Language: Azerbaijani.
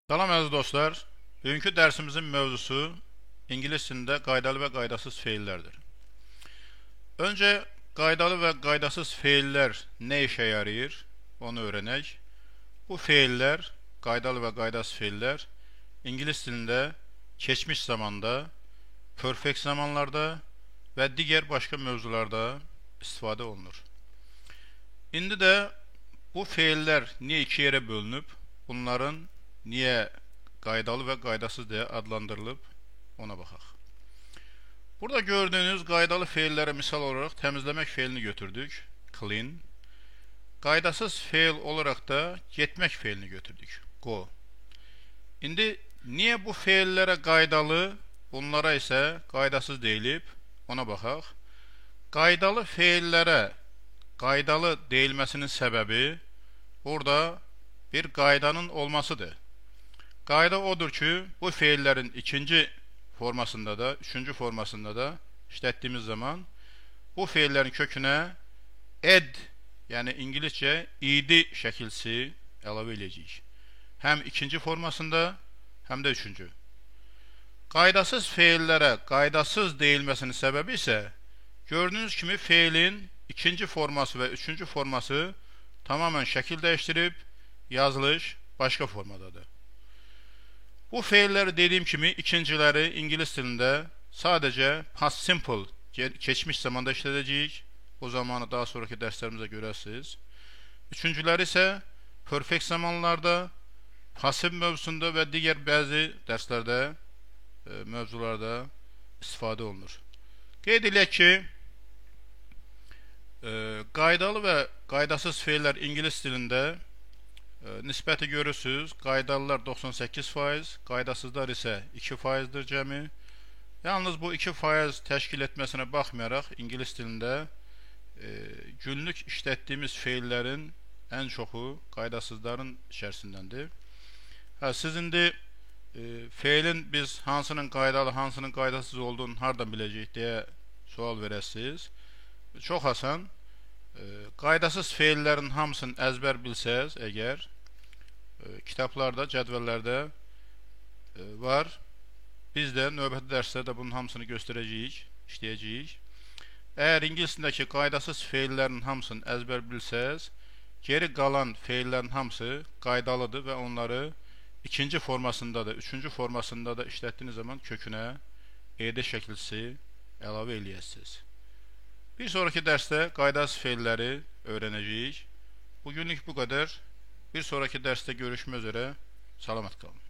Salam əziz dostlar. Bugünkü dərsimizin mövzusu ingilis dilində qaydalı və qaydasız feillərdir. Öncə qaydalı və qaydasız feillər nə işə yarayır, onu öyrənək. Bu feillər, qaydalı və qaydasız feillər ingilis dilində keçmiş zamanda, perfekt zamanlarda və digər başqa mövzularda istifadə olunur. İndi də bu feillər niyə iki yerə bölünüb, bunların niyə qaydalı və qaydasız deyə adlandırılıb, ona baxaq. Burada gördüyünüz qaydalı feillərə misal olaraq təmizləmək feilini götürdük, clean. Qaydasız feil olaraq da getmək feilini götürdük, go. İndi niyə bu feillərə qaydalı, bunlara isə qaydasız deyilib, ona baxaq. Qaydalı feillərə qaydalı deyilməsinin səbəbi orada bir qaydanın olmasıdır. Qayda odur ki, bu feillərin ikinci formasında da, üçüncü formasında da işlətdiyimiz zaman bu feillərin kökünə ed, yəni ingiliscə id şəkilsi əlavə edəcəyik. Həm ikinci formasında, həm də üçüncü. Qaydasız feillərə qaydasız deyilməsinin səbəbi isə gördüyünüz kimi feilin ikinci forması və üçüncü forması tamamen şəkil dəyişdirib, yazılış başqa formadadır. Bu feilləri dediyim kimi ikinciləri ingilis dilində sadəcə past simple, keçmiş zamanda işlədəcəyik. O zamanı daha sonraki dərslərimizdə görərsiniz. Üçüncüləri isə perfect zamanlarda, pasiv mövzusunda və digər bəzi dərslərdə, mövzularda istifadə olunur. Qeyd edək ki, qaydalı və qaydasız feillər ingilis dilində nisbəti görürsünüz. Qaydalılar 98%, qaydasızlar isə 2%dir cəmi. Yalnız bu 2% təşkil etməsinə baxmayaraq ingilis dilində günlük işlətdiyimiz feillərin ən çoxu qaydasızların içərisindəndir. Siz indi feilin biz hansının qaydalı, hansının qaydasız olduğunu hardan biləcəyik deyə sual verəsiniz. Çox asan. Qaydasız feillərin hamısını əzbər bilsəz əgər, kitablarda, cədvəllərdə var. Biz də növbəti dərslərdə bunun hamısını göstərəcəyik, işləyəcəyik. Əgər ingilis dilindəki qaydasız feillərin hamısını əzbər bilsəz, geri qalan feillərin hamısı qaydalıdır və onları ikinci formasında da, üçüncü formasında da işlətdiyiniz zaman kökünə ed şəkilsi əlavə eləyəsiniz. Bir sonraki dərsdə qaydasız feilləri öyrənəcəyik. Bugünlük bu qədər. Bir sonraki dərsdə görüşmək üzrə. Salamat qalın.